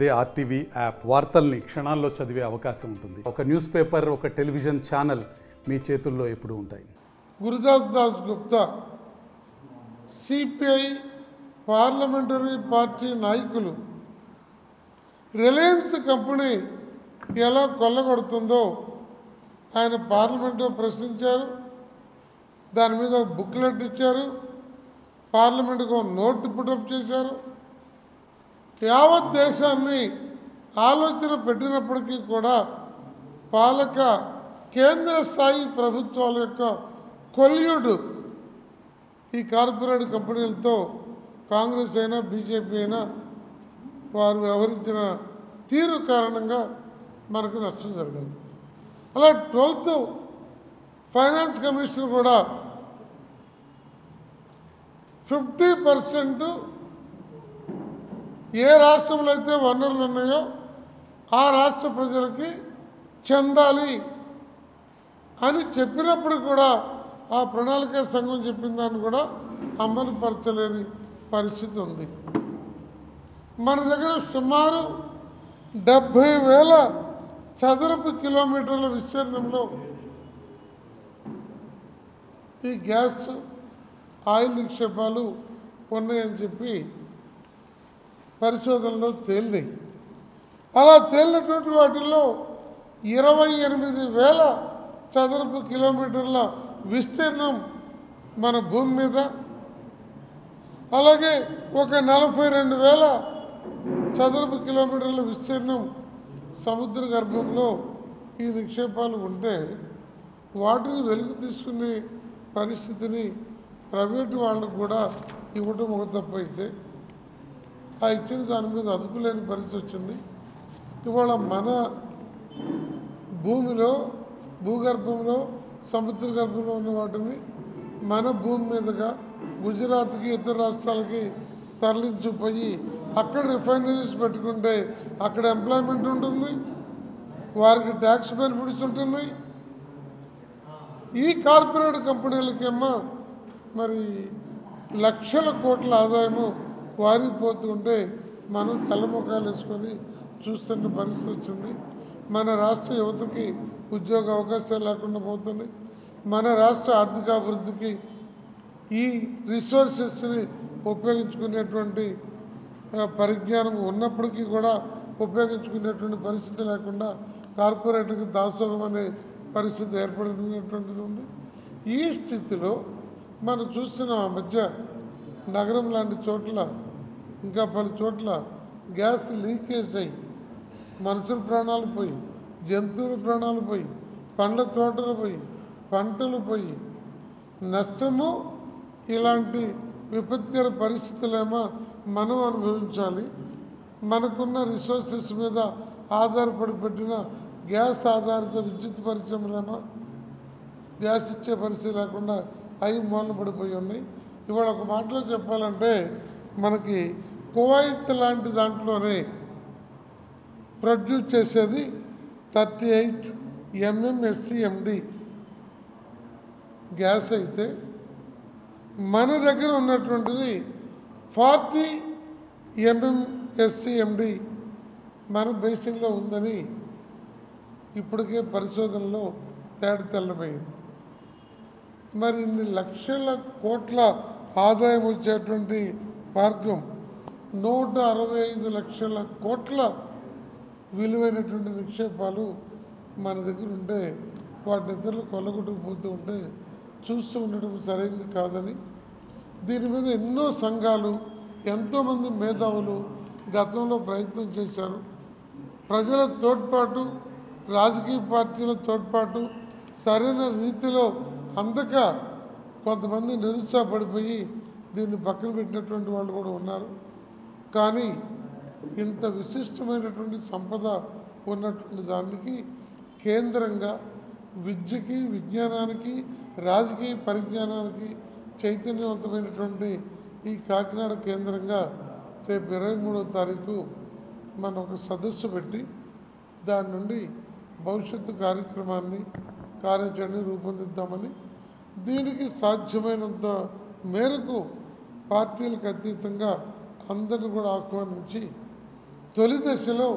అదే RTV app వార్తల్ని క్షణాల్లో చదివే అవకాశం ఉంటుంది. ఒక న్యూస్ పేపర్, ఒక టెలివిజన్ ఛానల్ మీ చేతుల్లో ఎప్పుడూ ఉంటాయి. Gurudas Das Gupta CPI parliamentary party నాయకులు రిలయన్స్ కంపెనీ ఎలా కొల్లగొడుతుందో ఆయన పార్లమెంట్లో ప్రశ్నించారు. దాని మీద బుక్లెట్ ఇచ్చారు. పార్లమెంటుకు నోట్ పుటప్ చేశారు. యావత్ దేశాన్ని ఆలోచన పెట్టినప్పటికీ కూడా పాలక కేంద్ర స్థాయి ప్రభుత్వాల యొక్క కొల్యూడు ఈ కార్పొరేట్ కంపెనీలతో కాంగ్రెస్ అయినా బీజేపీ అయినా వారు వ్యవహరించిన తీరు కారణంగా మనకు నష్టం జరిగింది. అలా 12th ఫైనాన్స్ కమిషన్ కూడా 50% ఏ రాష్ట్రంలో అయితే వనరులు ఉన్నాయో ఆ రాష్ట్ర ప్రజలకి చెందాలి అని చెప్పినప్పుడు కూడా ఆ ప్రణాళిక సంఘం చెప్పిన దాన్ని కూడా అమలు పరచలేని పరిస్థితి ఉంది. మన దగ్గర సుమారు 70,000 చదరపు కిలోమీటర్ల విస్తీర్ణంలో ఈ గ్యాస్ ఆయిల్ నిక్షేపాలు ఉన్నాయని చెప్పి పరిశోధనలో తేలినాయి. అలా తేలినటువంటి వాటిల్లో 28,000 చదరపు కిలోమీటర్ల విస్తీర్ణం మన భూమి మీద, అలాగే ఒక 42,000 చదరపు కిలోమీటర్ల విస్తీర్ణం సముద్ర గర్భంలో ఈ నిక్షేపాలు ఉంటే వాటిని వెలుగు తీసుకునే పరిస్థితిని ప్రైవేటు వాళ్ళకు కూడా ఇవ్వటం ఒక తప్పు అయితే ఆ ఇచ్చిన దాని మీద అదుపు లేని పరిస్థితి వచ్చింది. ఇవాళ మన భూమిలో, భూగర్భంలో, సముద్ర గర్భంలో ఉన్న వాటిని మన భూమి మీదుగా గుజరాత్కి, ఇతర రాష్ట్రాలకి తరలించిపోయి అక్కడ రిఫైనరీస్ పెట్టుకుంటే అక్కడ ఎంప్లాయ్మెంట్ ఉంటుంది, వారికి ట్యాక్స్ బెనిఫిట్స్ ఉంటుంది. ఈ కార్పొరేట్ కంపెనీలకేమో మరి లక్షల కోట్ల ఆదాయము వారిపోతుంటే మనం తలముఖాలు వేసుకొని చూస్తున్న పరిస్థితి వచ్చింది. మన రాష్ట్ర యువతకి ఉద్యోగ అవకాశాలు లేకుండా పోతుంది. మన రాష్ట్ర ఆర్థికాభివృద్ధికి ఈ రిసోర్సెస్ని ఉపయోగించుకునేటువంటి పరిజ్ఞానం ఉన్నప్పటికీ కూడా ఉపయోగించుకునేటువంటి పరిస్థితి లేకుండా కార్పొరేట్కి దాసోహం అనే పరిస్థితి ఏర్పడినటువంటిది ఉంది. ఈ స్థితిలో మనం చూస్తున్నాం ఆ మధ్య నగరం లాంటి చోట్ల, ఇంకా పలు చోట్ల గ్యాస్ లీకేజ్ అయ్యి మనుషుల ప్రాణాలు పోయి, జంతువుల ప్రాణాలు పోయి, పండ్ల తోటలు పోయి, పంటలు పోయి నష్టము. ఇలాంటి విపత్కర పరిస్థితులేమో మనం అనుభవించాలి. మనకున్న రిసోర్సెస్ మీద ఆధారపడి పెట్టిన గ్యాస్ ఆధారిత విద్యుత్ పరిశ్రమలేమో గ్యాస్ ఇచ్చే పరిస్థితి లేకుండా అవి మూలన పడిపోయి ఉన్నాయి. ఇవాళ ఒక మాటలో చెప్పాలంటే మనకి కువైత్ లాంటి దాంట్లోనే ప్రొడ్యూస్ చేసేది 38 MMSCMD గ్యాస్ అయితే మన దగ్గర ఉన్నటువంటిది 40 MMSCMD మన బేసిన్లో ఉందని ఇప్పటికే పరిశోధనలో తెల్లబోయింది. మరి ఇన్ని లక్షల కోట్ల ఆదాయం వచ్చేటువంటి మార్గం 165 లక్షల కోట్ల విలువైనటువంటి నిక్షేపాలు మన దగ్గర ఉంటే వాటి ఇతరులు కొల్లగొట్టుకుపోతూ ఉంటే చూస్తూ ఉండటం సరైనది కాదని, దీని మీద ఎన్నో సంఘాలు, ఎంతోమంది మేధావులు గతంలో ప్రయత్నం చేశారు. ప్రజల తోడ్పాటు, రాజకీయ పార్టీల తోడ్పాటు సరైన రీతిలో అందక కొంతమంది నిరుత్సాహపడిపోయి దీన్ని పక్కన పెట్టినటువంటి వాళ్ళు కూడా ఉన్నారు. కానీ ఇంత విశిష్టమైనటువంటి సంపద ఉన్నటువంటి దానికి కేంద్రంగా విద్యకి, విజ్ఞానానికి, రాజకీయ పరిజ్ఞానానికి చైతన్యవంతమైనటువంటి ఈ కాకినాడ కేంద్రంగా రేపు 23వ తారీఖు మనం ఒక సదస్సు పెట్టి దాని నుండి భవిష్యత్తు కార్యక్రమాన్ని, కార్యాచరణని రూపొందిద్దామని, దీనికి సాధ్యమైనంత మేరకు పార్టీలకు అతీతంగా అందరిని కూడా ఆహ్వానించి తొలి దశలో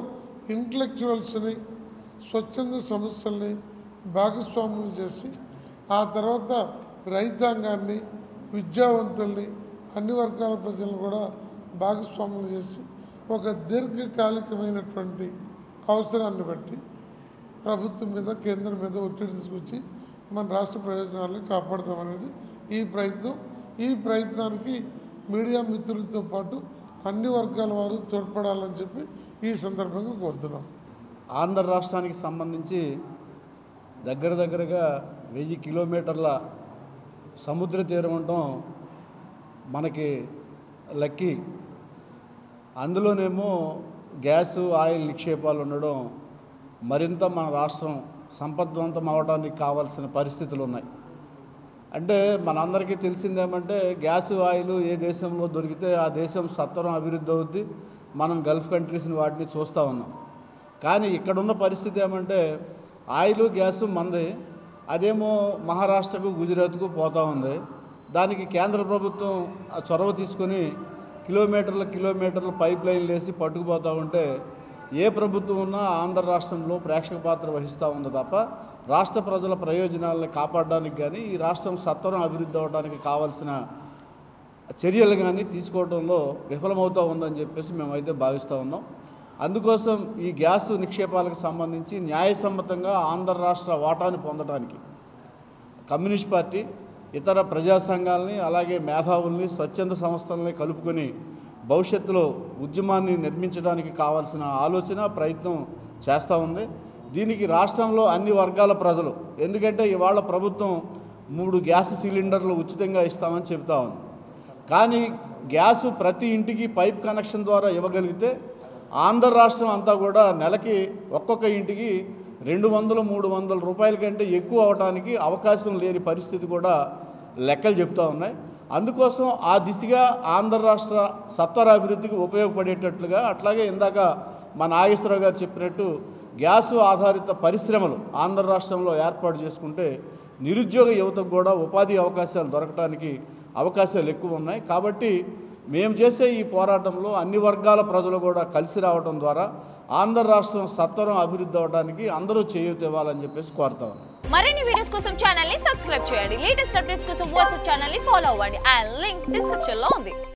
ఇంటలెక్చువల్స్ని స్వచ్ఛంద సంస్థల్ని భాగస్వామ్యం చేసి ఆ తర్వాత రైతాంగాన్ని విద్యావంతుల్ని అన్ని వర్గాల ప్రజలను కూడా భాగస్వామ్యం చేసి ఒక దీర్ఘకాలికమైనటువంటి అవసరాన్ని బట్టి ప్రభుత్వం మీద కేంద్రం మీద ఒత్తిడి తీసుకొచ్చి మన రాష్ట్ర ప్రయోజనాలను కాపాడతామనేది ఈ ప్రయత్నానికి మీడియా మిత్రులతో పాటు అన్ని వర్గాల వారు తోడ్పడాలని చెప్పి ఈ సందర్భంగా కోరుతున్నాం. ఆంధ్ర రాష్ట్రానికి సంబంధించి దగ్గరగా 1000 కిలోమీటర్ల సముద్ర తీరం ఉండటం మనకి లక్కీ. అందులోనేమో గ్యాసు ఆయిల్ నిక్షేపాలు ఉండడం మరింత మన రాష్ట్రం సంపద్వంతం అవడానికి కావాల్సిన పరిస్థితులు ఉన్నాయి. అంటే మనందరికీ తెలిసిందేమంటే గ్యాసు ఆయిల్ ఏ దేశంలో దొరికితే ఆ దేశం సత్వరం అభివృద్ధి అవుద్ది. మనం గల్ఫ్ కంట్రీస్ని వాటిని చూస్తూ ఉన్నాం. కానీ ఇక్కడున్న పరిస్థితి ఏమంటే ఆయిల్ గ్యాసు మంది, అదేమో మహారాష్ట్రకు గుజరాత్కు పోతూ ఉంది. దానికి కేంద్ర ప్రభుత్వం చొరవ తీసుకొని కిలోమీటర్ల పైప్ లైన్లు వేసి పట్టుకుపోతూ ఉంటే ఏ ప్రభుత్వం ఉన్నా ఆంధ్ర రాష్ట్రంలో ప్రేక్షక పాత్ర వహిస్తూ ఉంది తప్ప రాష్ట్ర ప్రజల ప్రయోజనాలను కాపాడడానికి కానీ ఈ రాష్ట్రం సత్వరం అభివృద్ధి అవడానికి కావాల్సిన చర్యలు కానీ తీసుకోవడంలో విఫలమవుతూ ఉందని చెప్పేసి మేమైతే భావిస్తూ ఉన్నాం. అందుకోసం ఈ గ్యాస్ నిక్షేపాలకు సంబంధించి న్యాయసమ్మతంగా ఆంధ్ర రాష్ట్ర వాటాను పొందడానికి కమ్యూనిస్ట్ పార్టీ ఇతర ప్రజా సంఘాలని అలాగే మేధావుల్ని స్వచ్ఛంద సంస్థలని కలుపుకొని భవిష్యత్తులో ఉద్యమాన్ని నిర్మించడానికి కావాల్సిన ఆలోచన ప్రయత్నం చేస్తూ ఉంది. దీనికి రాష్ట్రంలో అన్ని వర్గాల ప్రజలు, ఎందుకంటే ఇవాళ ప్రభుత్వం 3 గ్యాస్ సిలిండర్లు ఉచితంగా ఇస్తామని చెబుతా ఉంది. కానీ గ్యాసు ప్రతి ఇంటికి పైప్ కనెక్షన్ ద్వారా ఇవ్వగలిగితే ఆంధ్ర రాష్ట్రం అంతా కూడా నెలకి ఒక్కొక్క ఇంటికి 200-300 రూపాయల కంటే ఎక్కువ అవడానికి అవకాశం లేని పరిస్థితి కూడా లెక్కలు చెప్తూ ఉన్నాయి. అందుకోసం ఆ దిశగా ఆంధ్ర రాష్ట్ర సత్వర అభివృద్ధికి ఉపయోగపడేటట్లుగా, అట్లాగే ఇందాక మా నాగేశ్వరరావు గారు చెప్పినట్టు గ్యాసు ఆధారిత పరిశ్రమలు ఆంధ్ర రాష్ట్రంలో ఏర్పాటు చేసుకుంటే నిరుద్యోగ యువతకు కూడా ఉపాధి అవకాశాలు దొరకడానికి అవకాశాలు ఎక్కువ ఉన్నాయి. కాబట్టి మేము చేసే ఈ పోరాటంలో అన్ని వర్గాల ప్రజలు కూడా కలిసి రావడం ద్వారా ఆంధ్ర రాష్ట్రం సత్వరం అభివృద్ధి అవడానికి అందరూ చేయూత ఇవ్వాలని చెప్పేసి కోరుతా ఉన్నాం. మరిన్ని వీడియోస్ కోసం ఛానల్ ని సబ్స్క్రైబ్ చేయండి. లేటెస్ట్ అప్డేట్స్ కోసం వాట్సాప్ ఛానల్ ని ఫాలో అవ్వండి. ఆ లింక్ డిస్క్రిప్షన్ లో ఉంది.